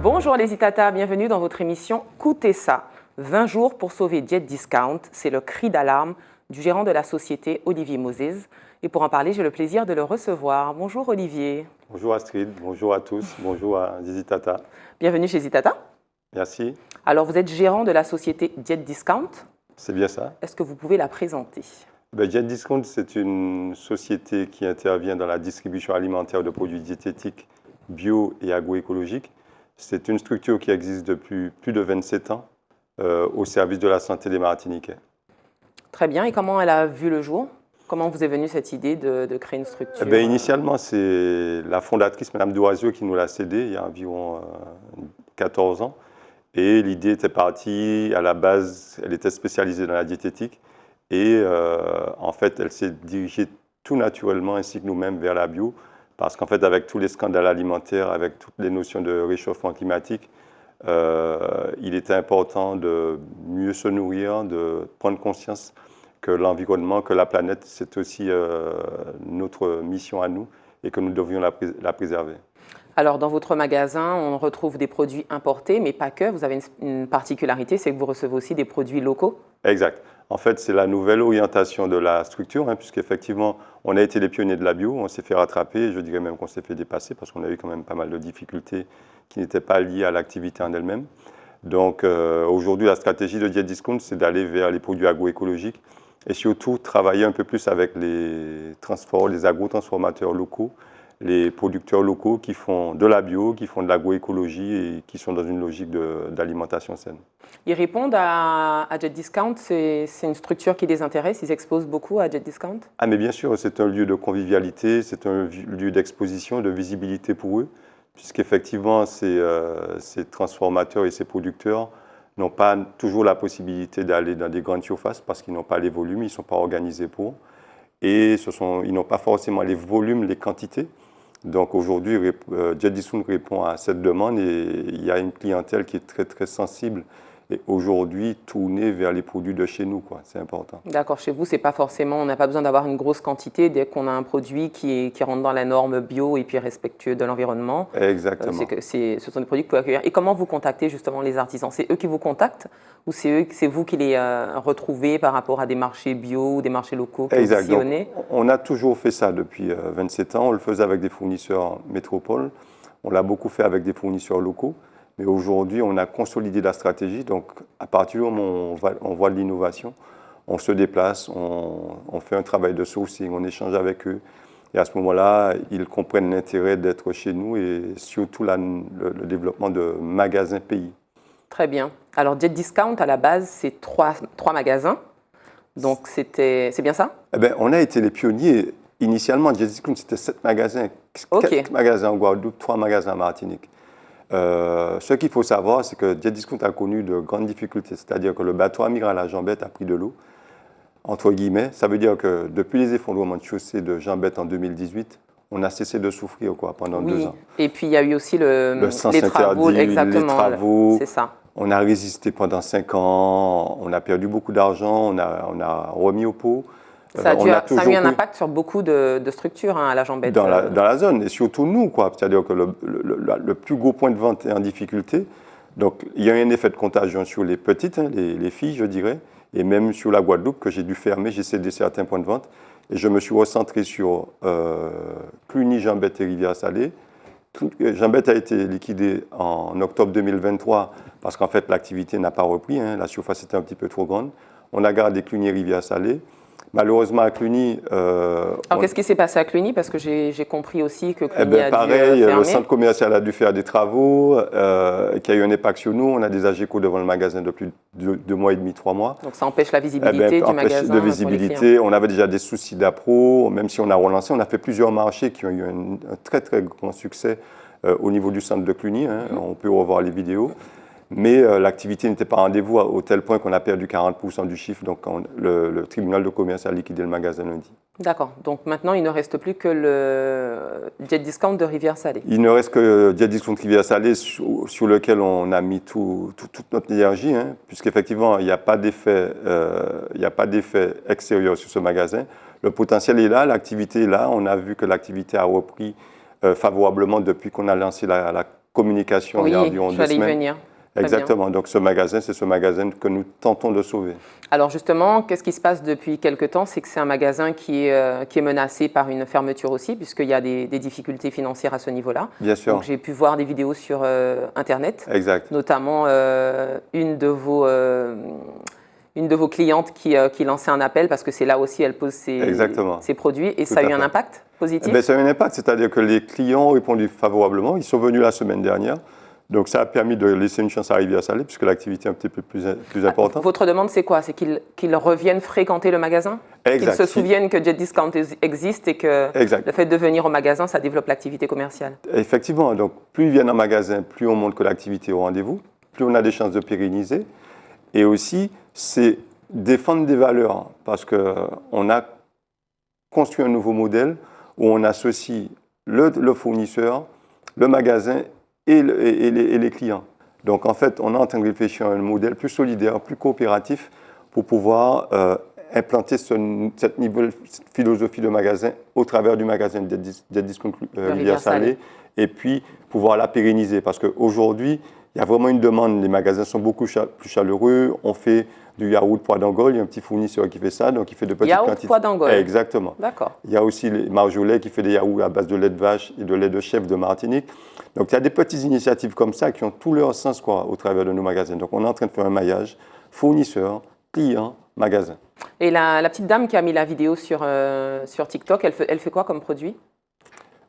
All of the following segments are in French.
Bonjour les Itata, bienvenue dans votre émission Coûtez ça. 20 jours pour sauver Jet Discount, c'est le cri d'alarme du gérant de la société Olivier Moses. Et pour en parler, j'ai le plaisir de le recevoir. Bonjour Olivier. Bonjour Astrid, bonjour à tous, bonjour à Zizitata. Bienvenue chez Zitata. Merci. Alors vous êtes gérant de la société Jet Discount. C'est bien ça. Est-ce que vous pouvez la présenter? Jet Discount, c'est une société qui intervient dans la distribution alimentaire de produits diététiques bio et agroécologiques. C'est une structure qui existe depuis plus de 27 ans au service de la santé des Martiniquais. Très bien. Et comment elle a vu le jour? Comment vous est venue cette idée de créer une structure? Initialement, c'est la fondatrice, Mme Doisio, qui nous l'a cédé il y a environ 14 ans. Et l'idée était partie, à la base, elle était spécialisée dans la diététique. Et en fait, elle s'est dirigée tout naturellement, ainsi que nous-mêmes, vers la bio. Parce qu'en fait, avec tous les scandales alimentaires, avec toutes les notions de réchauffement climatique, il était important de mieux se nourrir, de prendre conscience que l'environnement, que la planète, c'est aussi notre mission à nous et que nous devions la préserver. Alors, dans votre magasin, on retrouve des produits importés, mais pas que. Vous avez une particularité, c'est que vous recevez aussi des produits locaux. Exact. En fait, c'est la nouvelle orientation de la structure, puisqu'effectivement, on a été les pionniers de la bio, on s'est fait rattraper, je dirais même qu'on s'est fait dépasser, parce qu'on a eu quand même pas mal de difficultés qui n'étaient pas liées à l'activité en elle-même. Donc, aujourd'hui, la stratégie de Jet Discount, c'est d'aller vers les produits agroécologiques et surtout travailler un peu plus avec les agro-transformateurs locaux, les producteurs locaux qui font de la bio, qui font de l'agroécologie et qui sont dans une logique d'alimentation saine. Ils répondent à Jet Discount, c'est une structure qui les intéresse, ils exposent beaucoup à Jet Discount? Ah mais bien sûr, c'est un lieu de convivialité, c'est un lieu d'exposition, de visibilité pour eux, puisqu'effectivement ces transformateurs et ces producteurs n'ont pas toujours la possibilité d'aller dans des grandes surfaces parce qu'ils n'ont pas les volumes, ils ne sont pas organisés pour, et ils n'ont pas forcément les volumes, les quantités. Donc aujourd'hui, Jet Discount répond à cette demande et il y a une clientèle qui est très très sensible et aujourd'hui tournée vers les produits de chez nous, quoi. C'est important. D'accord, chez vous, c'est pas forcément, on n'a pas besoin d'avoir une grosse quantité dès qu'on a un produit qui rentre dans la norme bio et puis respectueux de l'environnement. Exactement. Ce sont des produits que vous pouvez accueillir. Et comment vous contactez justement les artisans? C'est eux qui vous contactent ou c'est vous qui les retrouvez par rapport à des marchés bio ou des marchés locaux que vous sillonnez? On a toujours fait ça depuis 27 ans. On le faisait avec des fournisseurs métropoles. On l'a beaucoup fait avec des fournisseurs locaux. Mais aujourd'hui, on a consolidé la stratégie. Donc, à partir du moment où on voit de l'innovation, on se déplace, on fait un travail de sourcing, on échange avec eux. Et à ce moment-là, ils comprennent l'intérêt d'être chez nous et surtout le développement de magasins pays. Très bien. Alors, Jet Discount, à la base, c'est trois magasins. Donc, c'est bien ça? On a été les pionniers. Initialement, Jet Discount, c'était 7 magasins. Okay. 4 magasins en Guadeloupe, 3 magasins en Martinique. Ce qu'il faut savoir, c'est que Jet Discount a connu de grandes difficultés. C'est-à-dire que le bateau amiral à Jean-Bête a pris de l'eau, entre guillemets. Ça veut dire que depuis les effondrements de chaussée de Jean-Bête en 2018, on a cessé de souffrir pendant 2 ans. Et puis il y a eu aussi le sens les travaux. interdit, Exactement, les travaux. C'est ça. On a résisté pendant 5 ans, on a perdu beaucoup d'argent, on a remis au pot. Ça a eu un impact sur beaucoup de structures à la Jean-Bête. Dans la zone, et surtout nous, quoi. C'est-à-dire que le plus gros point de vente est en difficulté. Donc, il y a eu un effet de contagion sur les petites, les filles, je dirais, et même sur la Guadeloupe, que j'ai dû fermer, j'ai cédé certains points de vente. Et je me suis recentré sur Cluny, Jean-Bête et Rivière-Salée. Jean-Bête a été liquidé en octobre 2023 parce qu'en fait, l'activité n'a pas repris. La surface était un petit peu trop grande. On a gardé Cluny et Rivière-Salée. Malheureusement, à Cluny... Alors, qu'est-ce qui s'est passé à Cluny? Parce que j'ai compris aussi que Cluny a pareil, dû fermer. Le centre commercial a dû faire des travaux, qui a eu un impact sur nous. On a des AGECO devant le magasin depuis 2 mois et demi, 3 mois. Donc, ça empêche la visibilité du magasin. De visibilité. On avait déjà des soucis d'appro. Même si on a relancé, on a fait plusieurs marchés qui ont eu un très, très grand succès au niveau du centre de Cluny. On peut revoir les vidéos. Mais l'activité n'était pas rendez-vous au tel point qu'on a perdu 40% du chiffre. Donc, le tribunal de commerce a liquidé le magasin lundi. D'accord. Donc, maintenant, il ne reste plus que le Jet Discount de Rivière-Salée. Il ne reste que Jet Discount Rivière-Salée sur lequel on a mis toute notre énergie, puisqu'effectivement, il n'y a pas d'effet extérieur sur ce magasin. Le potentiel est là, l'activité est là. On a vu que l'activité a repris favorablement depuis qu'on a lancé la communication il y a environ 2 semaines. Venir. Exactement. Donc ce magasin, c'est ce magasin que nous tentons de sauver. Alors justement, qu'est-ce qui se passe depuis quelque temps? C'est que c'est un magasin qui est menacé par une fermeture aussi, puisqu'il y a des difficultés financières à ce niveau-là. Bien sûr. Donc j'ai pu voir des vidéos sur Internet, Exact. notamment une de vos clientes qui lançait un appel, parce que c'est là aussi elle pose ses produits, et ça a eu un impact positif? Ça a eu un impact, c'est-à-dire que les clients ont répondu favorablement. Ils sont venus la semaine dernière. Donc ça a permis de laisser une chance à Rivière-Salée, puisque l'activité est un petit peu plus importante. Votre demande, c'est quoi? C'est qu'ils reviennent fréquenter le magasin? Qu'ils se souviennent que Jet Discount existe et que le fait de venir au magasin, ça développe l'activité commerciale? Effectivement. Donc plus ils viennent en magasin, plus on montre que l'activité est au rendez-vous, plus on a des chances de pérenniser. Et aussi, c'est défendre des valeurs, parce qu'on a construit un nouveau modèle où on associe le fournisseur, le magasin et les clients. Donc en fait, on est en train de réfléchir à un modèle plus solidaire, plus coopératif pour pouvoir implanter cette nouvelle philosophie de magasin au travers du magasin Jet Discount Rivière-Salée et puis pouvoir la pérenniser. Parce qu'aujourd'hui, il y a vraiment une demande. Les magasins sont beaucoup plus chaleureux. On fait du yaourt pois d'Angole. Il y a un petit fournisseur qui fait ça, donc il fait de petites quantités. Yaourt pois d'Angole. Exactement. D'accord. Il y a aussi les Marjolais qui fait des yaourts à base de lait de vache et de lait de chèvre de Martinique. Donc il y a des petites initiatives comme ça qui ont tout leur sens au travers de nos magasins. Donc on est en train de faire un maillage fournisseur, client, magasin. Et la petite dame qui a mis la vidéo sur TikTok, elle fait quoi comme produit?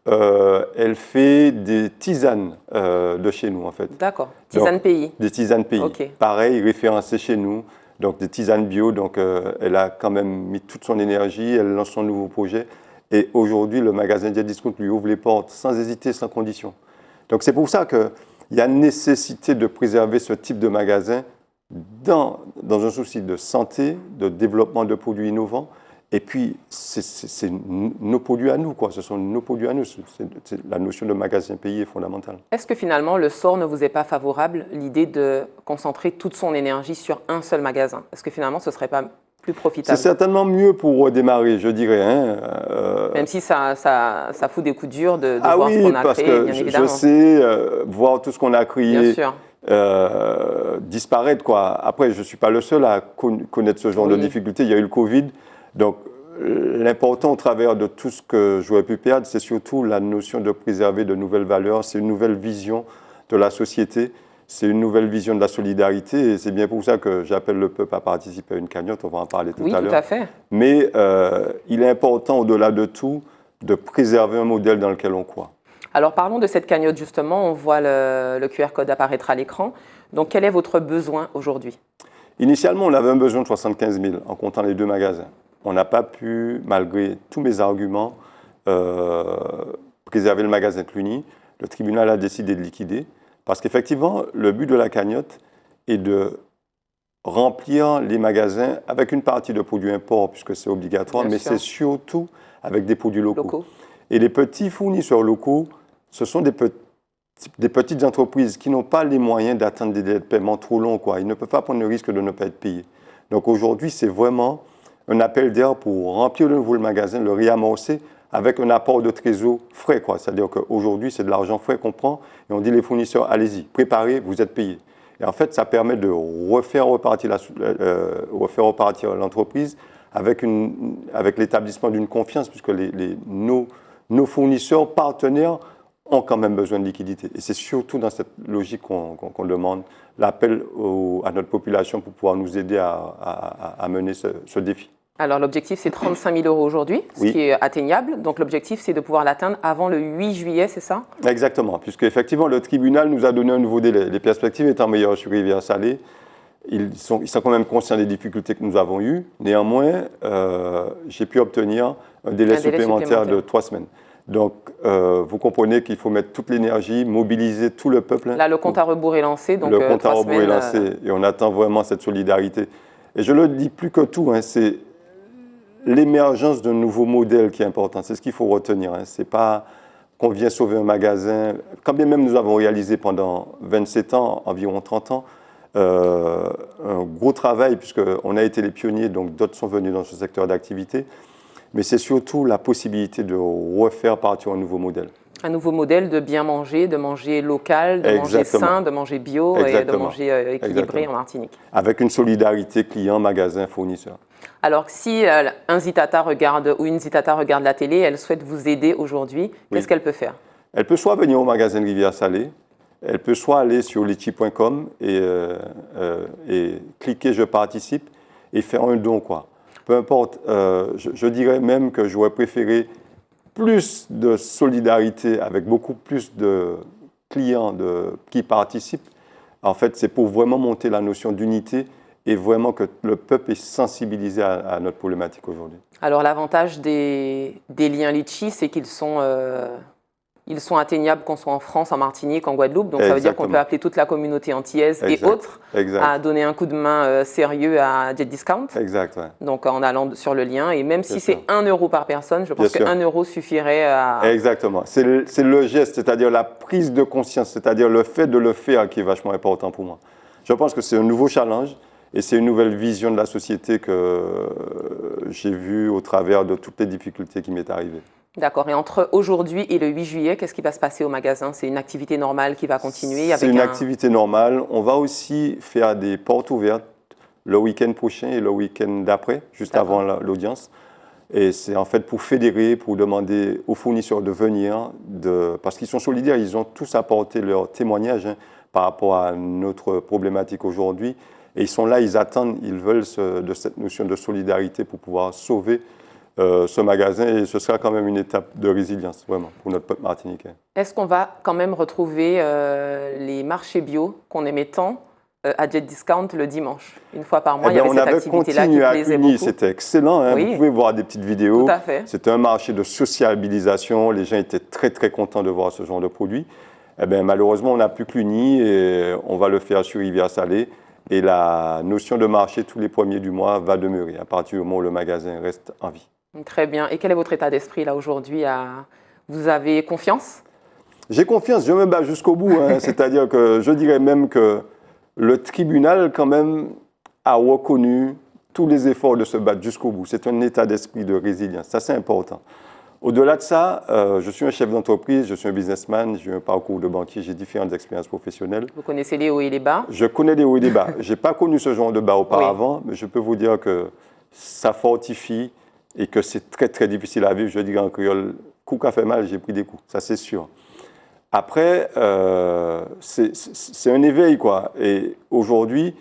Elle fait des tisanes de chez nous, en fait. D'accord. Tisanes pays. Des tisanes pays. Okay. Pareil, référencées chez nous. Donc, des tisanes bio. Donc, elle a quand même mis toute son énergie. Elle lance son nouveau projet. Et aujourd'hui, le magasin Jet Discount lui ouvre les portes sans hésiter, sans condition. Donc, c'est pour ça qu'il y a nécessité de préserver ce type de magasin dans un souci de santé, de développement de produits innovants. Et puis, c'est nos produits à nous, quoi. Ce sont nos produits à nous. La notion de magasin pays est fondamentale. Est-ce que finalement, le sort ne vous est pas favorable, l'idée de concentrer toute son énergie sur un seul magasin? Est-ce que finalement, ce ne serait pas plus profitable? C'est certainement mieux pour démarrer, je dirais. Même si ça fout des coups durs de voir ce qu'on a créé, bien évidemment. Je sais, voir tout ce qu'on a créé. Bien sûr. Disparaître, quoi. Après, je ne suis pas le seul à connaître ce genre de difficultés. Il y a eu le Covid. Donc, l'important au travers de tout ce que j'aurais pu perdre, c'est surtout la notion de préserver de nouvelles valeurs. C'est une nouvelle vision de la société. C'est une nouvelle vision de la solidarité. Et c'est bien pour ça que j'appelle le peuple à participer à une cagnotte. On va en parler tout à l'heure. Oui, tout à fait. Mais il est important, au-delà de tout, de préserver un modèle dans lequel on croit. Alors, parlons de cette cagnotte, justement. On voit le QR code apparaître à l'écran. Donc, quel est votre besoin aujourd'hui? Initialement, on avait un besoin de 75 000 en comptant les 2 magasins. On n'a pas pu, malgré tous mes arguments, préserver le magasin Cluny. Le tribunal a décidé de liquider parce qu'effectivement, le but de la cagnotte est de remplir les magasins avec une partie de produits imports, puisque c'est obligatoire, mais c'est surtout avec des produits locaux. Et les petits fournisseurs locaux, ce sont des petites entreprises qui n'ont pas les moyens d'attendre des délais de paiement trop longs, quoi. Ils ne peuvent pas prendre le risque de ne pas être payés. Donc aujourd'hui, c'est vraiment un appel d'air pour remplir de nouveau le magasin, le réamorcer avec un apport de trésor frais, quoi. C'est-à-dire qu'aujourd'hui, c'est de l'argent frais qu'on prend et on dit les fournisseurs, allez-y, préparez, vous êtes payés. Et en fait, ça permet de refaire repartir l'entreprise avec l'établissement d'une confiance, puisque nos fournisseurs partenaires ont quand même besoin de liquidité. Et c'est surtout dans cette logique qu'on demande l'appel à notre population pour pouvoir nous aider à mener ce défi. Alors l'objectif, c'est 35 000 € aujourd'hui, ce qui est atteignable. Donc l'objectif, c'est de pouvoir l'atteindre avant le 8 juillet, c'est ça? Exactement, puisque effectivement le tribunal nous a donné un nouveau délai. Les perspectives étant meilleures sur Rivière-Salée, ils sont quand même conscients des difficultés que nous avons eues. Néanmoins, j'ai pu obtenir un délai supplémentaire de 3 semaines. Donc, vous comprenez qu'il faut mettre toute l'énergie, mobiliser tout le peuple. Là, le compte à rebours est lancé. Donc, le compte à rebours est lancé et on attend vraiment cette solidarité. Et je le dis plus que tout, c'est l'émergence d'un nouveau modèle qui est important. C'est ce qu'il faut retenir. Ce n'est pas qu'on vient sauver un magasin. Quand bien même nous avons réalisé pendant 27 ans, environ 30 ans, un gros travail, puisqu'on a été les pionniers, donc d'autres sont venus dans ce secteur d'activité. Mais c'est surtout la possibilité de refaire partir un nouveau modèle. Un nouveau modèle de bien manger, de manger local, de manger sain, de manger bio et de manger équilibré en Martinique. Avec une solidarité client, magasin, fournisseur. Alors si un Zitata regarde ou une Zitata regarde la télé, elle souhaite vous aider aujourd'hui, qu'est-ce qu'elle peut faire? Elle peut soit venir au magasin de Rivière-Salée, elle peut soit aller sur litchi.com et cliquer « Je participe » et faire un don, quoi. Peu importe, je dirais même que j'aurais préféré plus de solidarité avec beaucoup plus de clients qui participent. En fait, c'est pour vraiment monter la notion d'unité et vraiment que le peuple est sensibilisé à notre problématique aujourd'hui. Alors l'avantage des liens Litchi, c'est qu'ils sont atteignables qu'on soit en France, en Martinique, en Guadeloupe. Donc ça veut dire qu'on peut appeler toute la communauté antillaise et autres à donner un coup de main sérieux à Jet Discount. Exact. Ouais. Donc en allant sur le lien. Et même si c'est 1 euro par personne, je pense que 1 euro suffirait à... Exactement. C'est le geste, c'est-à-dire la prise de conscience, c'est-à-dire le fait de le faire qui est vachement important pour moi. Je pense que c'est un nouveau challenge et c'est une nouvelle vision de la société que j'ai vue au travers de toutes les difficultés qui m'est arrivées. D'accord. Et entre aujourd'hui et le 8 juillet, qu'est-ce qui va se passer au magasin? C'est une activité normale qui va continuer? C'est une activité normale. On va aussi faire des portes ouvertes le week-end prochain et le week-end d'après, juste avant l'audience. Et c'est en fait pour fédérer, pour demander aux fournisseurs de venir, parce qu'ils sont solidaires, ils ont tous apporté leur témoignage par rapport à notre problématique aujourd'hui. Et ils sont là, ils attendent, ils veulent de cette notion de solidarité pour pouvoir sauver ce magasin, et ce sera quand même une étape de résilience, vraiment, pour notre peuple martiniquais. Est-ce qu'on va quand même retrouver les marchés bio qu'on aimait tant à Jet Discount le dimanche? Une fois par mois, il y avait cette activité-là qui plaisait beaucoup. C'était excellent, hein. Vous pouvez voir des petites vidéos. Tout à fait. C'était un marché de sociabilisation, les gens étaient très très contents de voir ce genre de produit. Malheureusement, on n'a plus Cluny et on va le faire sur Rivière-Salée. Et la notion de marché tous les premiers du mois va demeurer à partir du moment où le magasin reste en vie. Très bien. Et quel est votre état d'esprit là aujourd'hui? Vous avez confiance? J'ai confiance, je me bats jusqu'au bout. Hein. C'est-à-dire que je dirais même que le tribunal quand même a reconnu tous les efforts de se battre jusqu'au bout. C'est un état d'esprit de résilience, ça c'est important. Au-delà de ça, je suis un chef d'entreprise, je suis un businessman, j'ai un parcours de banquier, j'ai différentes expériences professionnelles. Vous connaissez les hauts et les bas? Je connais les hauts et les bas. Je n'ai pas connu ce genre de bas auparavant, mais je peux vous dire que ça fortifie et que c'est très très difficile à vivre. Je dirais en créole, coup qu'a fait mal, j'ai pris des coups, ça c'est sûr. Après, c'est un éveil, quoi. Et aujourd'hui,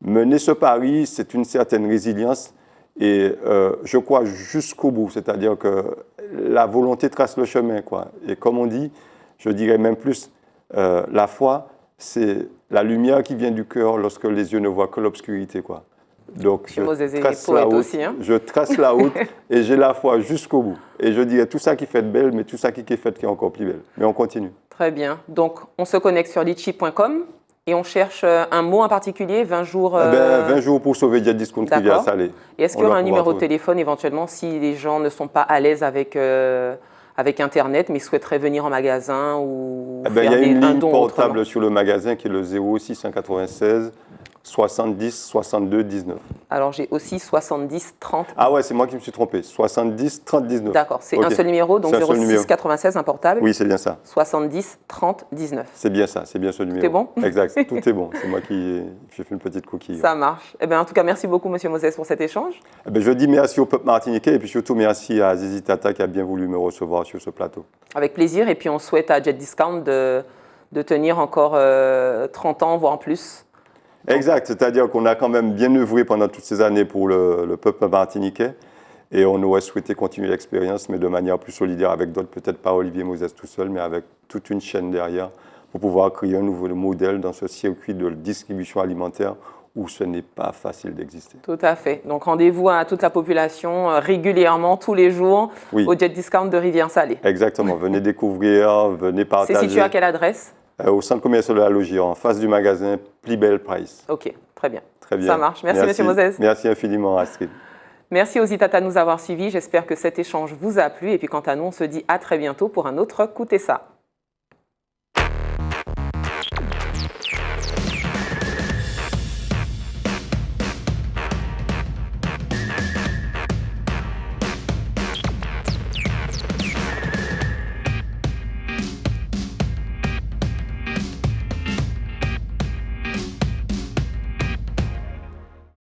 mener ce pari, c'est une certaine résilience. Et je crois jusqu'au bout, c'est-à-dire que la volonté trace le chemin, quoi. Et comme on dit, je dirais même plus, la foi, c'est la lumière qui vient du cœur lorsque les yeux ne voient que l'obscurité, quoi. Donc je trace la route et j'ai la foi jusqu'au bout. Et je dirais tout ça qui fait belle, mais tout ça qui est fait qui est encore plus belle. Mais on continue. Très bien. Donc on se connecte sur litchi.com. Et on cherche un mot en particulier, 20 jours... 20 jours pour sauver Jet Discount Rivière-Salée. Et est-ce qu'il y aura un numéro de téléphone éventuellement si les gens ne sont pas à l'aise avec Internet, mais souhaiteraient venir en magasin ou faire il y a une ligne portable autrement sur le magasin qui est le 0696 70 62 19. Alors j'ai aussi 70 30. Ah ouais, c'est moi qui me suis trompé. 70 30 19. D'accord, c'est un seul numéro, donc 06 96, un portable. Oui, c'est bien ça. 70 30 19. C'est bien ça, c'est bien ce numéro. Tout est bon? Exact, tout est bon. C'est moi qui j'ai fait une petite coquille. Ça marche. En tout cas, merci beaucoup, Monsieur Moses, pour cet échange. Je dis merci au peuple martiniquais et puis surtout merci à Zizi Tata qui a bien voulu me recevoir sur ce plateau. Avec plaisir, et puis on souhaite à Jet Discount de tenir encore 30 ans, voire plus. Exact, c'est-à-dire qu'on a quand même bien œuvré pendant toutes ces années pour le peuple martiniquais et on aurait souhaité continuer l'expérience, mais de manière plus solidaire avec d'autres, peut-être pas Olivier Moses tout seul, mais avec toute une chaîne derrière pour pouvoir créer un nouveau modèle dans ce circuit de distribution alimentaire où ce n'est pas facile d'exister. Tout à fait. Donc rendez-vous à toute la population régulièrement, tous les jours, au Jet Discount de Rivière-Salée. Exactement, venez découvrir, venez partager. C'est situé à quelle adresse ? Au centre commercial de la Logie, en face du magasin Plibel Price. Ok, très bien. Très bien. Ça marche. Merci, Monsieur Moses. Merci infiniment, Astrid. Merci aux Zitata de nous avoir suivis. J'espère que cet échange vous a plu. Et puis quant à nous, on se dit à très bientôt pour un autre Coutez ça.